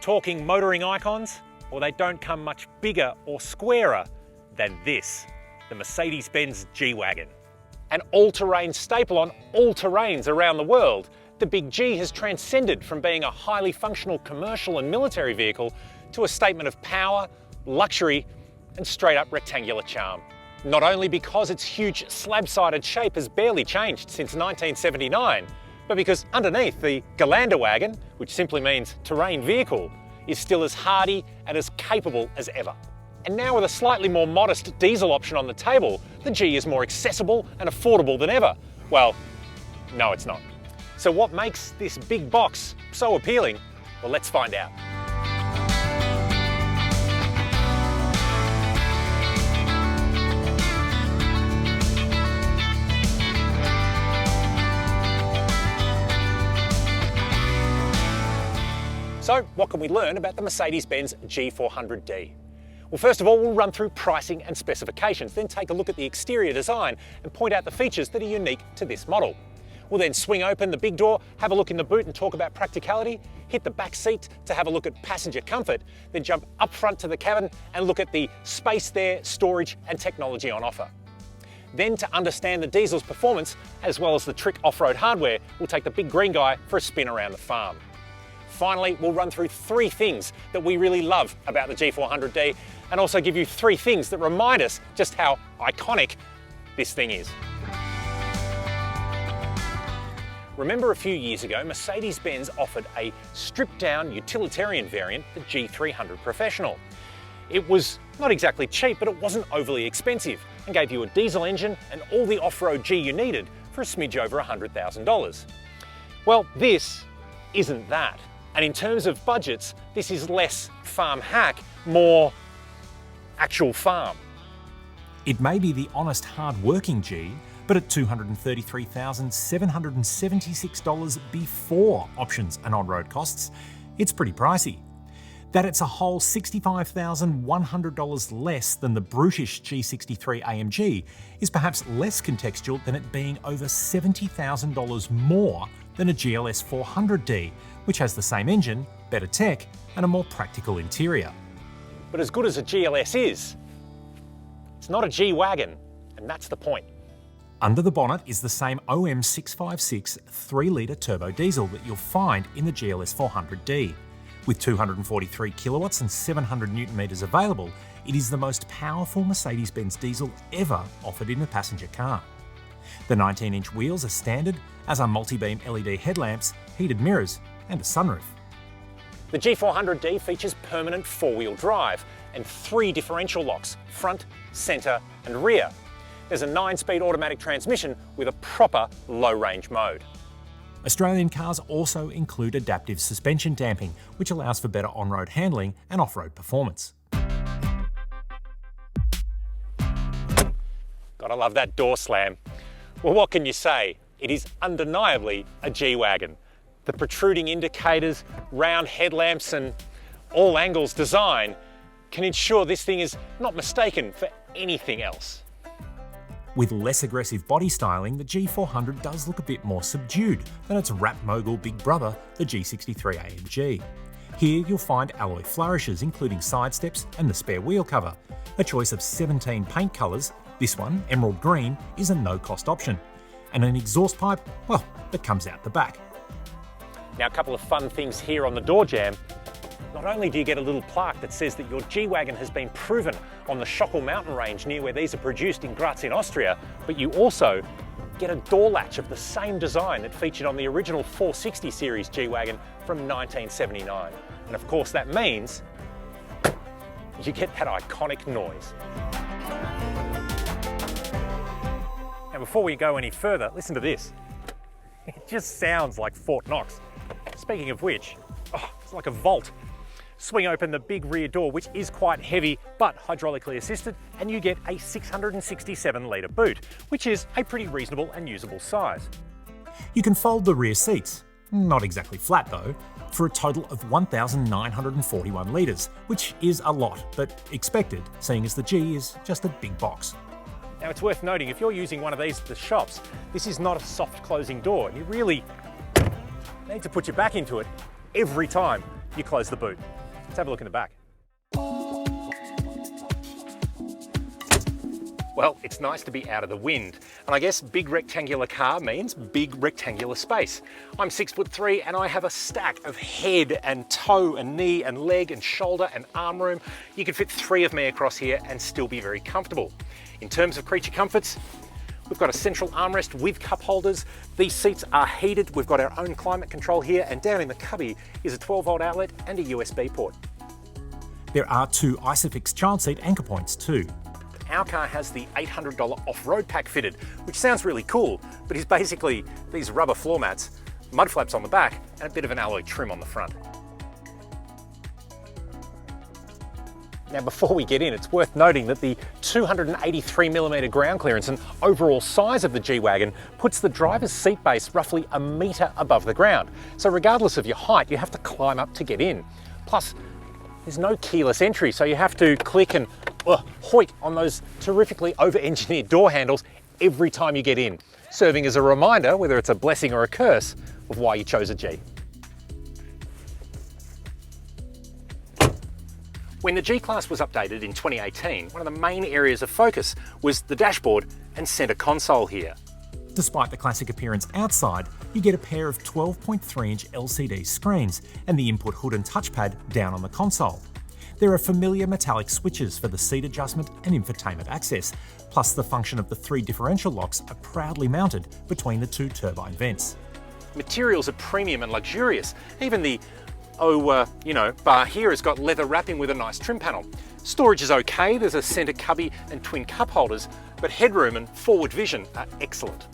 talking motoring icons? Well, they don't come much bigger or squarer than this, the Mercedes-Benz G-Wagon. An all-terrain staple on all terrains around the world, the Big G has transcended from being a highly functional commercial and military vehicle to a statement of power, luxury, and straight-up rectangular charm. Not only because its huge slab-sided shape has barely changed since 1979, but because underneath the Gelandewagen, which simply means terrain vehicle, is still as hardy and as capable as ever. And now with a slightly more modest diesel option on the table, the G is more accessible and affordable than ever. Well, no it's not. So what makes this big box so appealing? Well, let's find out. So what can we learn about the Mercedes-Benz G400d? Well, first of all, we'll run through pricing and specifications, then take a look at the exterior design and point out the features that are unique to this model. We'll then swing open the big door, have a look in the boot and talk about practicality, hit the back seat to have a look at passenger comfort, then jump up front to the cabin and look at the space there, storage and technology on offer. Then to understand the diesel's performance, as well as the trick off-road hardware, we'll take the big green guy for a spin around the farm. Finally, we'll run through 3 things that we really love about the G400d and also give you 3 things that remind us just how iconic this thing is. Remember a few years ago, Mercedes-Benz offered a stripped-down utilitarian variant, the G300 Professional. It was not exactly cheap, but it wasn't overly expensive and gave you a diesel engine and all the off-road G you needed for a smidge over $100,000. Well, this isn't that. And in terms of budgets, this is less farm hack, more actual farm. It may be the honest, hard-working G, but at $233,776 before options and on-road costs, it's pretty pricey. That it's a whole $65,100 less than the brutish G63 AMG is perhaps less contextual than it being over $70,000 more than a GLS 400d, which has the same engine, better tech, and a more practical interior. But as good as a GLS is, it's not a G-Wagon, and that's the point. Under the bonnet is the same OM656 3-litre turbo diesel that you'll find in the GLS 400d. With 243 kilowatts and 700 newton meters available, it is the most powerful Mercedes-Benz diesel ever offered in a passenger car. The 19-inch wheels are standard, as are multi-beam LED headlamps, heated mirrors, and a sunroof. The G400d features permanent 4-wheel drive and 3 differential locks, front, centre and rear. There's a 9-speed automatic transmission with a proper low-range mode. Australian cars also include adaptive suspension damping, which allows for better on-road handling and off-road performance. Gotta love that door slam. Well, what can you say? It is undeniably a G-Wagon. The protruding indicators, round headlamps and all angles design can ensure this thing is not mistaken for anything else. With less aggressive body styling, the G400 does look a bit more subdued than its rap mogul big brother, the G63 AMG. Here you'll find alloy flourishes including side steps and the spare wheel cover. A choice of 17 paint colours, this one, emerald green, is a no-cost option. And an exhaust pipe, well, that comes out the back. Now, a couple of fun things here on the door jamb. Not only do you get a little plaque that says that your G-Wagon has been proven on the Schockel mountain range near where these are produced in Graz in Austria, but you also get a door latch of the same design that featured on the original 460 series G-Wagon from 1979. And of course that means you get that iconic noise. Now before we go any further, listen to this. It just sounds like Fort Knox. Speaking of which, it's like a vault. Swing open the big rear door, which is quite heavy but hydraulically assisted, and you get a 667-litre boot, which is a pretty reasonable and usable size. You can fold the rear seats, not exactly flat though, for a total of 1,941 litres, which is a lot, but expected, seeing as the G is just a big box. Now it's worth noting, if you're using one of these at the shops, this is not a soft closing door. You really need to put your back into it every time you close the boot. Let's have a look in the back. Well, it's nice to be out of the wind. And I guess big rectangular car means big rectangular space. I'm 6'3" and I have a stack of head and toe and knee and leg and shoulder and arm room. You could fit 3 of me across here and still be very comfortable. In terms of creature comforts, we've got a central armrest with cup holders. These seats are heated. We've got our own climate control here, and down in the cubby is a 12-volt outlet and a USB port. There are 2 Isofix child seat anchor points too. Our car has the $800 off-road pack fitted, which sounds really cool, but is basically these rubber floor mats, mud flaps on the back, and a bit of an alloy trim on the front. Now, before we get in, it's worth noting that the 283mm ground clearance and overall size of the G-Wagon puts the driver's seat base roughly a metre above the ground. So regardless of your height, you have to climb up to get in. Plus, there's no keyless entry, so you have to click and hoik on those terrifically over-engineered door handles every time you get in, serving as a reminder, whether it's a blessing or a curse, of why you chose a G. When the G-Class was updated in 2018, one of the main areas of focus was the dashboard and centre console here. Despite the classic appearance outside, you get a pair of 12.3-inch LCD screens and the input hood and touchpad down on the console. There are familiar metallic switches for the seat adjustment and infotainment access, plus the function of the 3 differential locks are proudly mounted between the 2 turbine vents. Materials are premium and luxurious. Even the bar here has got leather wrapping with a nice trim panel. Storage is okay, there's a centre cubby and twin cup holders, but headroom and forward vision are excellent.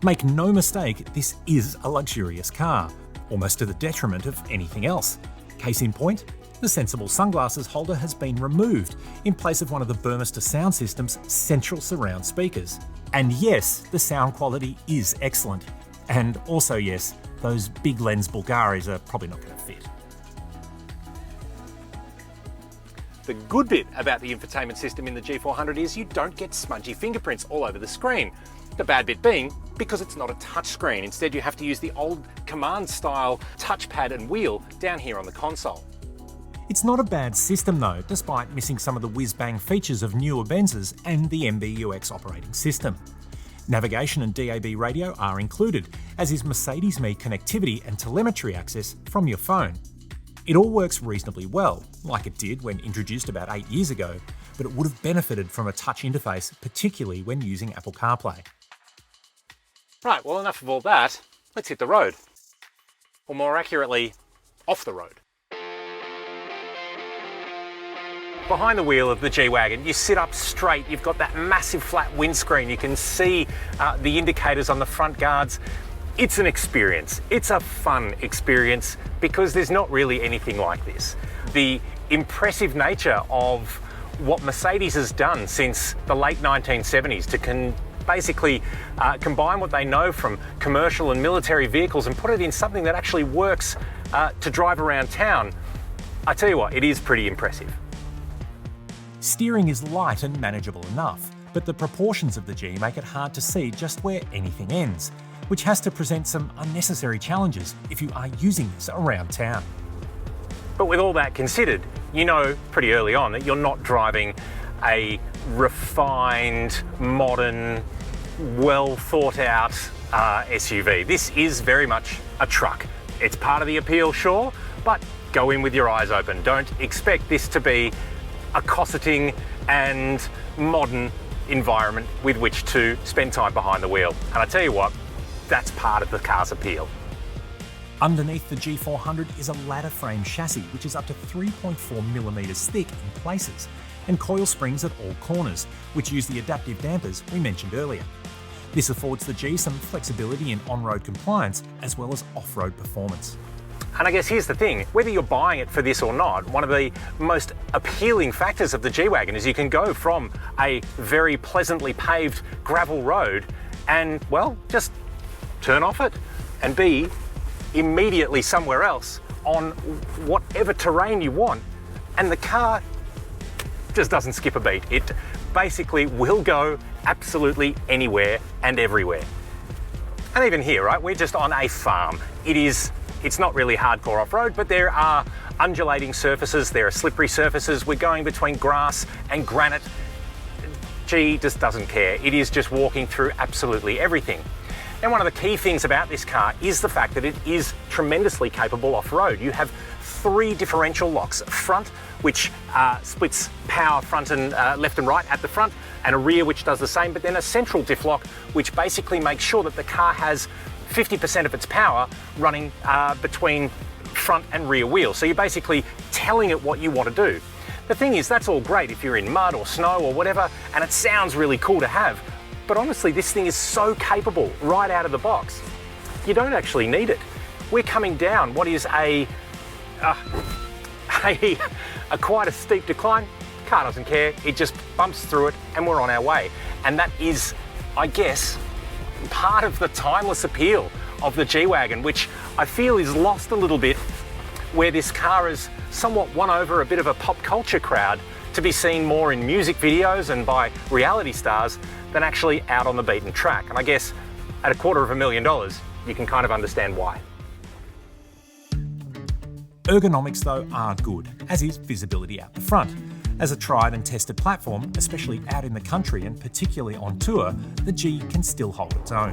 Make no mistake, this is a luxurious car, almost to the detriment of anything else. Case in point, the sensible sunglasses holder has been removed in place of one of the Burmester sound system's central surround speakers. And yes, the sound quality is excellent. And also yes, those big lens Bulgaris are probably not going to fit. The good bit about the infotainment system in the G400 is you don't get smudgy fingerprints all over the screen. The bad bit being, because it's not a touchscreen, instead you have to use the old command style touchpad and wheel down here on the console. It's not a bad system though, despite missing some of the whiz-bang features of newer Benzes and the MBUX operating system. Navigation and DAB radio are included, as is Mercedes-Me connectivity and telemetry access from your phone. It all works reasonably well, like it did when introduced about 8 years ago, but it would have benefited from a touch interface, particularly when using Apple CarPlay. Right, well, enough of all that. Let's hit the road. Or more accurately, off the road. Behind the wheel of the G-Wagon, you sit up straight, you've got that massive flat windscreen, you can see the indicators on the front guards. It's an experience. It's a fun experience because there's not really anything like this. The impressive nature of what Mercedes has done since the late 1970s to basically combine what they know from commercial and military vehicles and put it in something that actually works to drive around town, I tell you what, it is pretty impressive. Steering is light and manageable enough, but the proportions of the G make it hard to see just where anything ends, which has to present some unnecessary challenges if you are using this around town. But with all that considered, you know pretty early on that you're not driving a refined, modern, well thought out SUV. This is very much a truck. It's part of the appeal, sure, but go in with your eyes open. Don't expect this to be a cosseting and modern environment with which to spend time behind the wheel. And I tell you what, that's part of the car's appeal. Underneath the G400 is a ladder frame chassis which is up to 3.4mm thick in places, and coil springs at all corners, which use the adaptive dampers we mentioned earlier. This affords the G some flexibility in on-road compliance as well as off-road performance. And I guess here's the thing, whether you're buying it for this or not, one of the most appealing factors of the G-Wagon is you can go from a very pleasantly paved gravel road and, well, just turn off it and be immediately somewhere else on whatever terrain you want. And the car just doesn't skip a beat. It basically will go absolutely anywhere and everywhere. And even here, right, we're just on a farm. It is It's not really hardcore off-road, but there are undulating surfaces, there are slippery surfaces. We're going between grass and granite. G just doesn't care. It is just walking through absolutely everything. And one of the key things about this car is the fact that it is tremendously capable off-road. You have 3 differential locks: front, which splits power front and left and right at the front, and a rear which does the same, but then a central diff lock which basically makes sure that the car has 50% of its power running between front and rear wheels. So you're basically telling it what you want to do. The thing is, that's all great if you're in mud or snow or whatever, and it sounds really cool to have, but honestly, this thing is so capable right out of the box. You don't actually need it. We're coming down what is quite a steep decline. Car doesn't care, it just bumps through it and we're on our way. And that is, I guess, part of the timeless appeal of the G-Wagon, which I feel is lost a little bit where this car has somewhat won over a bit of a pop culture crowd to be seen more in music videos and by reality stars than actually out on the beaten track. And I guess at $250,000, you can kind of understand why. Ergonomics though are good, as is visibility out the front. As a tried and tested platform, especially out in the country and particularly on tour, the G can still hold its own.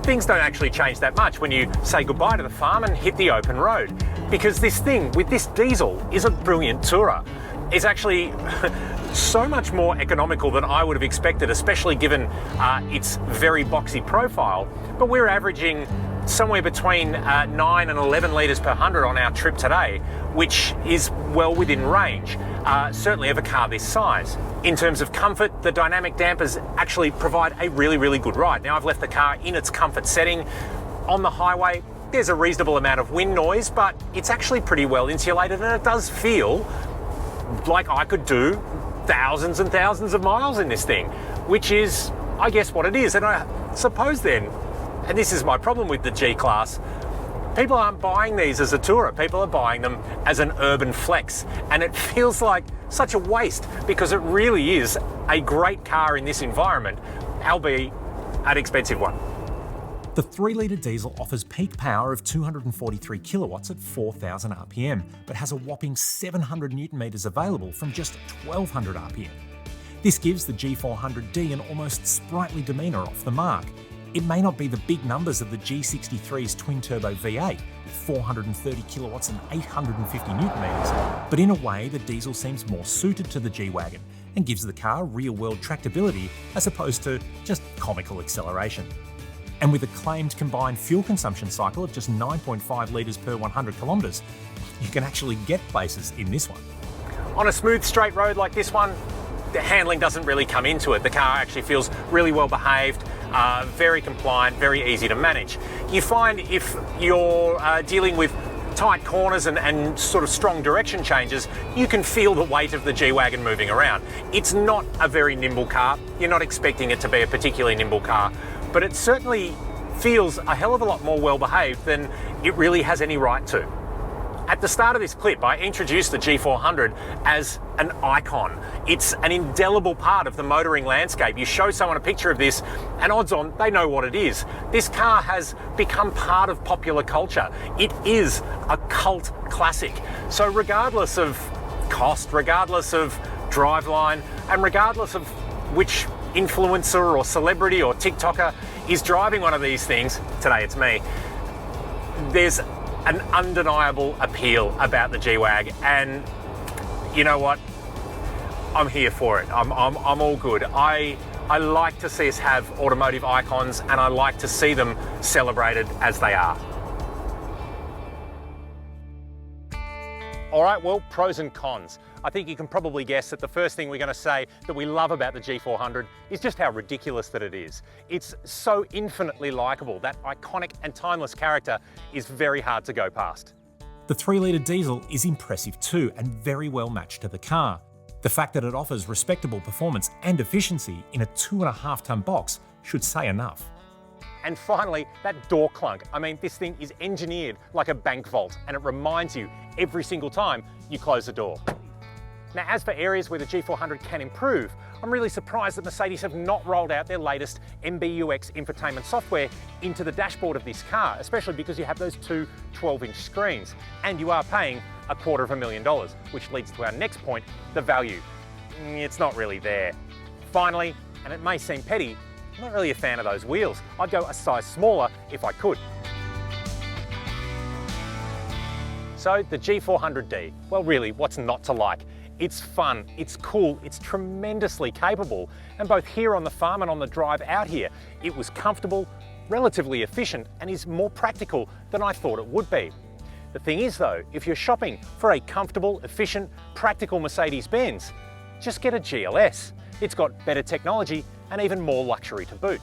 Things don't actually change that much when you say goodbye to the farm and hit the open road, because this thing with this diesel is a brilliant tourer. It's actually so much more economical than I would have expected, especially given its very boxy profile. But we're averaging somewhere between 9 and 11 litres per 100 on our trip today, which is well within range, certainly of a car this size. In terms of comfort, the dynamic dampers actually provide a really, really good ride. Now, I've left the car in its comfort setting. On the highway, there's a reasonable amount of wind noise, but it's actually pretty well insulated, and it does feel like I could do thousands and thousands of miles in this thing, which is, I guess, what it is. And I suppose then, and this is my problem with the G-Class, people aren't buying these as a tourer, people are buying them as an urban flex. And it feels like such a waste, because it really is a great car in this environment, albeit an expensive one. The 3-litre diesel offers peak power of 243 kilowatts at 4,000 RPM, but has a whopping 700 Newton meters available from just 1,200 RPM. This gives the G400d an almost sprightly demeanour off the mark. It may not be the big numbers of the G63's twin-turbo V8, 430 kilowatts and 850 Newton meters, but in a way the diesel seems more suited to the G-Wagon and gives the car real-world tractability as opposed to just comical acceleration. And with a claimed combined fuel consumption cycle of just 9.5 litres per 100 kilometres, you can actually get places in this one. On a smooth straight road like this one, the handling doesn't really come into it. The car actually feels really well behaved, very compliant, very easy to manage. You find if you're dealing with tight corners and sort of strong direction changes, you can feel the weight of the G-Wagon moving around. It's not a very nimble car. You're not expecting it to be a particularly nimble car, but it certainly feels a hell of a lot more well behaved than it really has any right to. At the start of this clip, I introduced the G400 as an icon. It's an indelible part of the motoring landscape. You show someone a picture of this, and odds on they know what it is. This car has become part of popular culture. It is a cult classic. So regardless of cost, regardless of driveline, and regardless of which influencer or celebrity or TikToker is driving one of these things, today it's me, there's an undeniable appeal about the G-Wagon, and you know what? I'm here for it. I'm all good. I like to see us have automotive icons, and I like to see them celebrated as they are. All right, well, pros and cons. I think you can probably guess that the first thing we're going to say that we love about the G400 is just how ridiculous that it is. It's so infinitely likeable. That iconic and timeless character is very hard to go past. The 3-litre diesel is impressive too, and very well matched to the car. The fact that it offers respectable performance and efficiency in a 2.5-tonne box should say enough. And finally, that door clunk. I mean, this thing is engineered like a bank vault, and it reminds you every single time you close the door. Now, as for areas where the G400 can improve, I'm really surprised that Mercedes have not rolled out their latest MBUX infotainment software into the dashboard of this car, especially because you have those two 12-inch screens, and you are paying $250,000, which leads to our next point, the value. It's not really there. Finally, and it may seem petty, I'm not really a fan of those wheels. I'd go a size smaller if I could. So the G400d, well really, what's not to like? It's fun, it's cool, it's tremendously capable, and both here on the farm and on the drive out here, it was comfortable, relatively efficient, and is more practical than I thought it would be. The thing is though, if you're shopping for a comfortable, efficient, practical Mercedes-Benz, just get a GLS. It's got better technology and even more luxury to boot.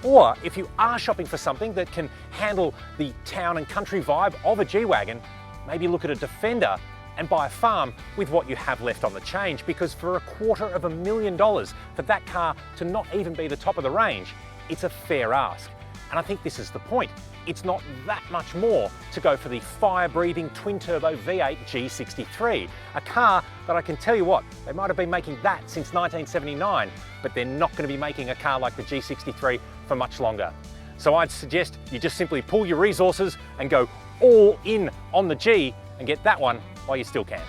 Or if you are shopping for something that can handle the town and country vibe of a G-Wagon, maybe look at a Defender and buy a farm with what you have left on the change, because for $250,000 for that car to not even be the top of the range, it's a fair ask. And I think this is the point. It's not that much more to go for the fire-breathing twin-turbo V8 G63, a car that I can tell you what, they might have been making that since 1979, but they're not going to be making a car like the G63 for much longer. So I'd suggest you just simply pull your resources and go all in on the G and get that one while you still can.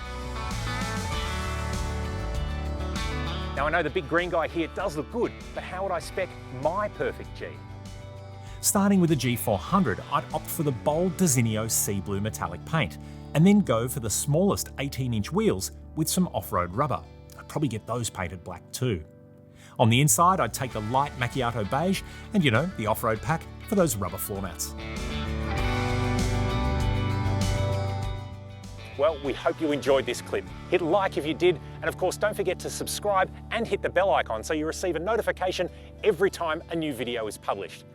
Now I know the big green guy here does look good, but how would I spec my perfect G? Starting with the G400, I'd opt for the bold Designo sea blue metallic paint, and then go for the smallest 18-inch wheels with some off-road rubber. I'd probably get those painted black too. On the inside, I'd take the light macchiato beige and, you know, the off-road pack for those rubber floor mats. Well, we hope you enjoyed this clip. Hit like if you did, and of course don't forget to subscribe and hit the bell icon so you receive a notification every time a new video is published.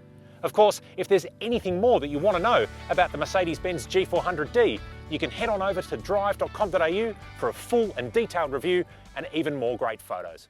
Of course, if there's anything more that you want to know about the Mercedes-Benz G400d, you can head on over to Drive.com.au for a full and detailed review and even more great photos.